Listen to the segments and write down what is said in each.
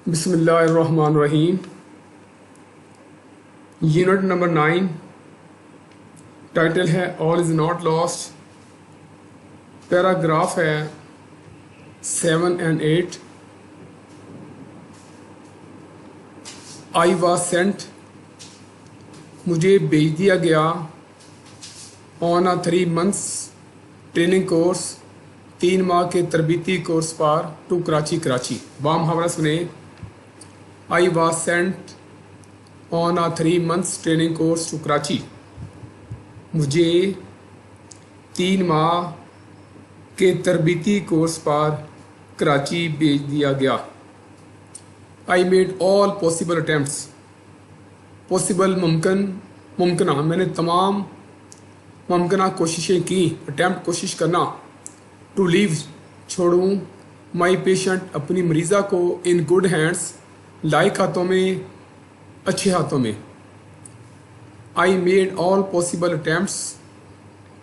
بسم اللہ الرحمن الرحیم۔ یونٹ نمبر 9، ٹائٹل ہے آل از ناٹ لاسٹ، پیراگراف ہے 7 and 8۔ آئی واز سینٹ، مجھے بھیج دیا گیا، آن اے 3 months ٹریننگ کورس، 3 ماہ کے تربیتی کورس پر، ٹو کراچی۔ بام محاورہ سنے۔ I was sent on a 3 months training course to Karachi. مجھے 3 ماہ کے تربیتی کورس پر کراچی بھیج دیا گیا۔ I made all possible attempts، possible ممکنہ میں نے تمام ممکنہ کوششیں کی، attempt کوشش کرنا، to leave چھوڑوں my patient اپنی مریضہ کو in good hands لائق ہاتھوں میں، اچھے ہاتھوں میں۔ I made all possible attempts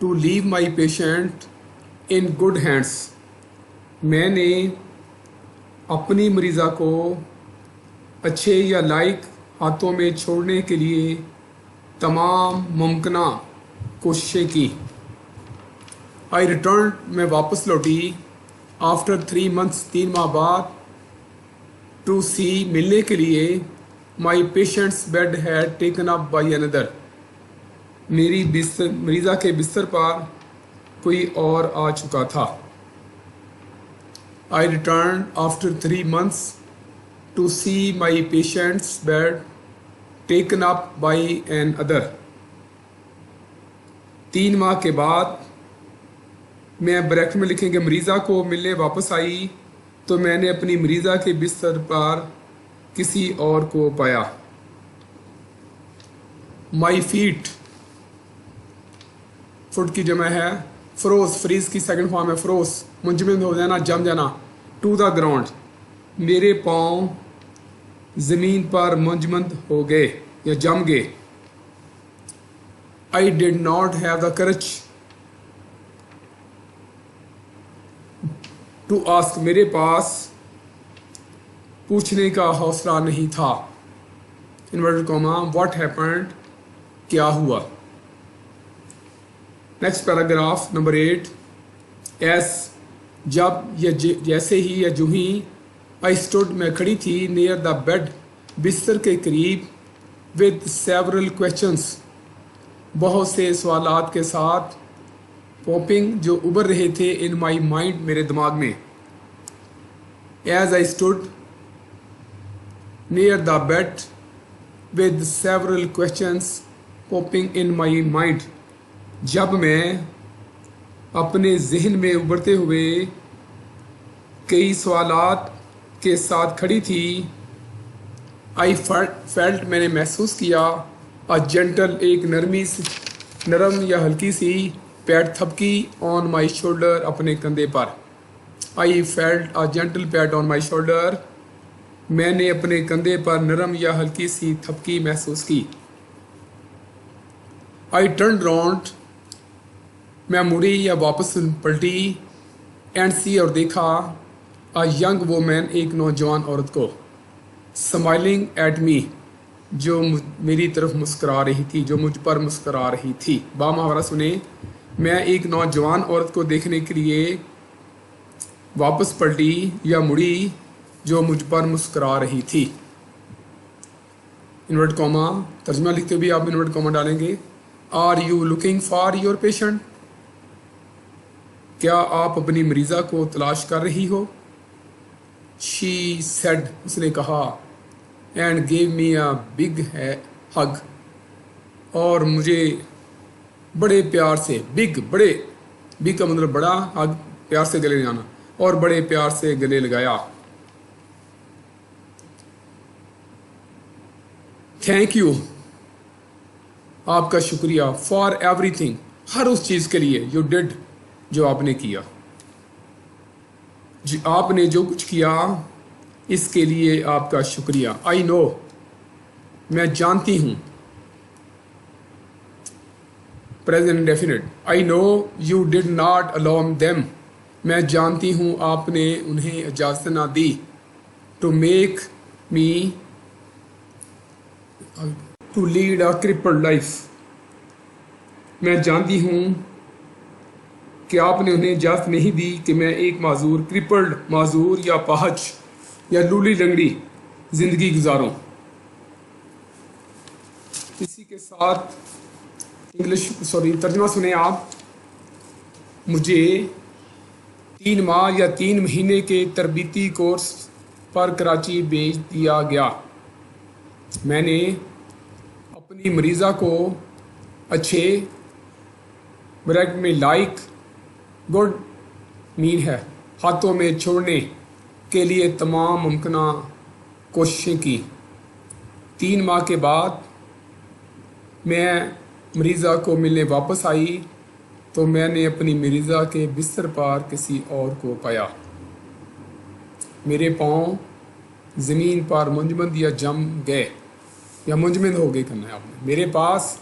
to leave my patient in good hands، میں نے اپنی مریضہ کو اچھے یا لائق ہاتھوں میں چھوڑنے کے لیے تمام ممکنہ کوششیں کی۔ I returned، میں واپس لوٹی، after 3 months 3 ماہ بعد، ٹو سی ملنے کے لیے، my patient's bed had taken up by another, میری مریضہ کے بستر پر کوئی اور آ چکا تھا۔ I return after 3 months to see my patient's bed taken up by another, 3 ماہ کے بعد میں بریکٹ میں لکھیں گے مریضہ کو ملنے واپس آئی تو میں نے اپنی مریضہ کے بستر پر کسی اور کو پایا۔ مائی فیٹ، فٹ کی جمع ہے فروز، فریز کی سیکنڈ فارم ہے فروز، منجمد ہو جانا، جم جانا، ٹو دا گراؤنڈ، میرے پاؤں زمین پر منجمد ہو گئے یا جم گئے۔ I did not have the courage to ask, میرے پاس پوچھنے کا حوصلہ نہیں تھا، انورٹڈ کاما، واٹ ہیپنڈ، کیا ہوا۔ نیکسٹ پیراگراف نمبر 8، ایس، جب یا جیسے ہی یا جو ہی، آئی اسٹوڈ، میں کھڑی تھی، نیئر دا بیڈ، بستر کے قریب، ود سیورل کویشچنس، بہت سے سوالات کے ساتھ، پوپنگ، جو ابھر رہے تھے، ان مائی مائنڈ، میرے دماغ میں۔ As I stood near the bed with several questions popping in my mind, جب میں اپنے ذہن میں ابھرتے ہوئے کئی سوالات کے ساتھ کھڑی تھی، آئی فیلٹ، میں نے محسوس کیا، جینٹل، ایک نرم یا ہلکی سی پیٹ تھپکی، آن مائی شولڈر، اپنے کندھے پر۔ I felt a gentle pat on my shoulder, میں نے اپنے کندھے پر نرم یا ہلکی سی تھپکی محسوس کی۔ آئی ٹرنڈ راؤنڈ، میں مڑی یا واپس پلٹی، اینڈ سی، اور دیکھا، اے ینگ وومین، ایک نوجوان عورت کو، اسمائلنگ ایٹ می، جو میری طرف مسکرا رہی تھی، جو مجھ پر مسکرا رہی تھی۔ با محاورہ سنیں، میں ایک نوجوان عورت کو دیکھنے کے لیے واپس پلٹی یا مڑی جو مجھ پر مسکرا رہی تھی۔ انورٹ کاما، ترجمہ لکھتے ہوئے آپ انورٹ کاما ڈالیں گے۔ Are you looking for your patient, کیا آپ اپنی مریضہ کو تلاش کر رہی ہو۔ شی سیڈ، اس نے کہا، and gave me a big hug, اور مجھے بڑے پیار سے، بگ کا مطلب بڑا، ہگ پیار سے گلے لگانا، اور بڑے پیار سے گلے لگایا۔ تھینک یو، آپ کا شکریہ، فار ایوری تھنگ، ہر اس چیز کے لیے، یو ڈیڈ، جو آپ نے کیا، آپ نے جو کچھ کیا، اس کے لیے آپ کا شکریہ۔ آئی نو، میں جانتی ہوں، present indefinite, I know you did not allow them, میں جانتی ہوں آپ نے انہیں اجازت نہ دی، to make me to lead a crippled life. میں جانتی ہوں کہ آپ نے انہیں اجازت نہیں دی کہ میں ایک معذور کرپلڈ معذور یا پاہج یا لولی لنگڑی زندگی گزاروں. اسی کے ساتھ ترجمہ سنیں آپ. مجھے 3 ماہ یا 3 مہینے کے تربیتی کورس پر کراچی بھیج دیا گیا. میں نے اپنی مریضہ کو اچھے بریک میں لائک گڈ مین ہے ہاتھوں میں چھوڑنے کے لیے تمام ممکنہ کوششیں کی. 3 ماہ کے بعد میں مریضہ کو ملنے واپس آئی تو میں نے اپنی مریضہ کے بستر پر کسی اور کو پایا. میرے پاؤں زمین پر منجمد یا جم گئے یا منجمد ہو گئے کرنا ہے آپ نے. میرے پاس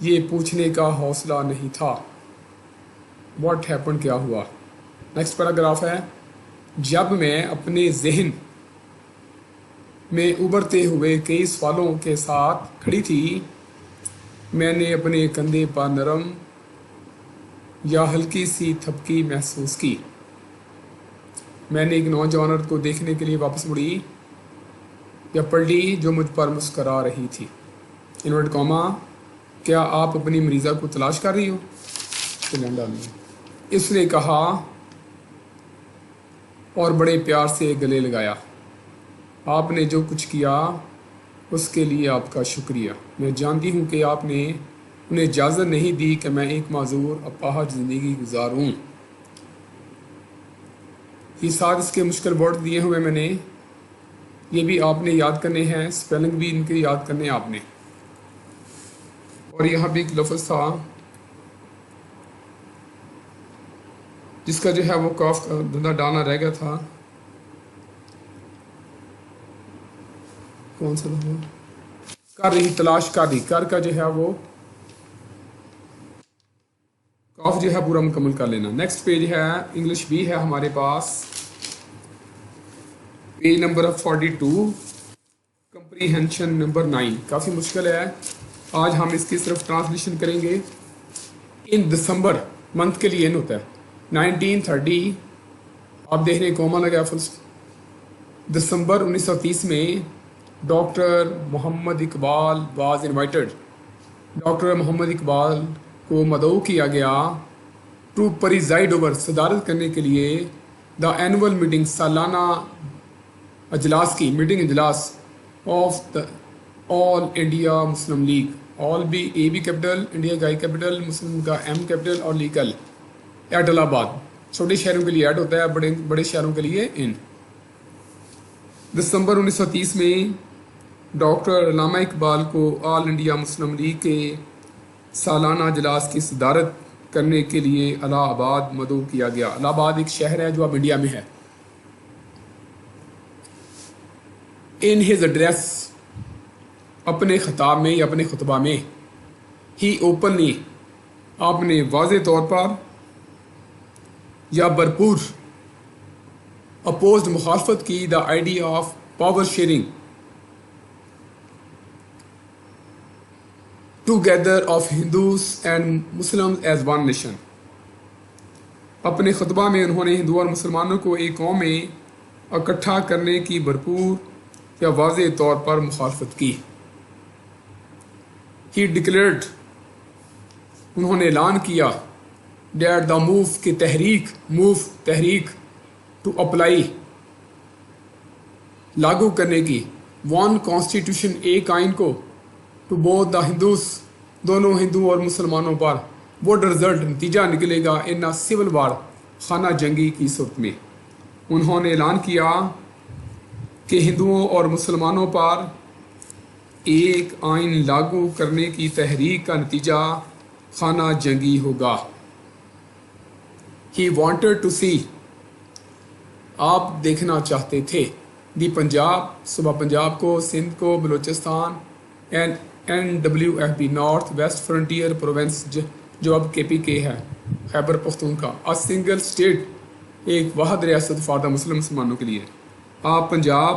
یہ پوچھنے کا حوصلہ نہیں تھا واٹ ہیپن کیا ہوا. نیکسٹ پیراگراف ہے. جب میں اپنے ذہن میں ابھرتے ہوئے کئی سوالوں کے ساتھ کھڑی تھی میں نے اپنے کندھے پر نرم یا ہلکی سی تھپکی محسوس کی. میں نے ایک نوجوان عورت کو دیکھنے کے لیے واپس مڑی یا پلٹی جو مجھ پر مسکرا رہی تھی. انورٹ کاما کیا آپ اپنی مریضہ کو تلاش کر رہی ہو؟ اس نے کہا اور بڑے پیار سے گلے لگایا. آپ نے جو کچھ کیا اس کے لیے آپ کا شکریہ. میں جانتی ہوں کہ آپ نے انہیں اجازت نہیں دی کہ میں ایک معذور اپاہج زندگی گزاروں. یہ ساتھ اس کے مشکل ورڈ دیے ہوئے میں نے یہ بھی آپ نے یاد کرنے ہیں. اسپیلنگ بھی ان کے یاد کرنے آپ نے. اور یہاں بھی ایک لفظ تھا جس کا جو ہے وہ کاف کا دھندا ڈالنا رہ گیا تھا. کون سا لفظ؟ کر رہی تلاش کر رہی. کر کا جو ہے وہ کاف جو ہے پورا مکمل کر لینا. نیکسٹ پیج ہے انگلش بھی ہے ہمارے پاس پیج نمبر 42 کمپریہنشن نمبر 9. کافی مشکل ہے. آج ہم اس کی صرف ٹرانسلیشن کریں گے. ان دسمبر منتھ کے لیے ان ہوتا ہے 1930 آپ دیکھ رہے ہیں کوما لگا دسمبر 1930 میں doctor Muhammad Iqbal was invited. Doctor Muhammad Iqbal کو مدعو کیا گیا ٹو پریزائڈ اوور صدارت کرنے کے لیے دا اینول میٹنگ سالانہ اجلاس کی اجلاس of the All India Muslim League. All بھی اے بی کیپٹل انڈیا کا کیپٹل مسلم کا ایم کیپٹل اور لیگل ایٹ الہ آباد. چھوٹے شہروں کے لیے ایڈ ہوتا ہے بڑے شہروں کے لیے ان. دسمبر 1930 میں ڈاکٹر علامہ اقبال کو آل انڈیا مسلم لیگ کے سالانہ اجلاس کی صدارت کرنے کے لیے الہ آباد مدعو کیا گیا. الہ آباد ایک شہر ہے جو اب انڈیا میں ہے. ان ہز ایڈریس اپنے خطاب میں یا اپنے خطبہ میں ہی اوپنلی آپ نے واضح طور پر یا بھرپور اپوزڈ مخالفت کی the idea of power sharing together of Hindus and Muslim as one nation. اپنے خطبہ میں انہوں نے ہندو اور مسلمانوں کو ایک قوم میں اکٹھا کرنے کی بھرپور یا واضح طور پر مخالفت کی. ہی ڈکلیئرڈ انہوں نے اعلان کیا دیٹ دا موو کی تحریک ٹو اپلائی لاگو کرنے کی ون کانسٹیٹیوشن ایک آئین کو ٹو بوتھ دا ہندوز دونوں ہندو اور مسلمانوں پر وڈ رزلٹ نتیجہ نکلے گا ان سول وار خانہ جنگی کی صورت میں. انہوں نے اعلان کیا کہ ہندوؤں اور مسلمانوں پر ایک آئین لاگو کرنے کی تحریک کا نتیجہ خانہ جنگی ہوگا. ہی وانٹڈ ٹو سی آپ دیکھنا چاہتے تھے دی پنجاب صوبہ پنجاب کو سندھ کو Balochistan NWFB north west frontier province جو اب KPK ہے Khyber Pakhtunkhwa a single state ایک واحد ریاست فار دا مسلمانوں کے لیے. آپ پنجاب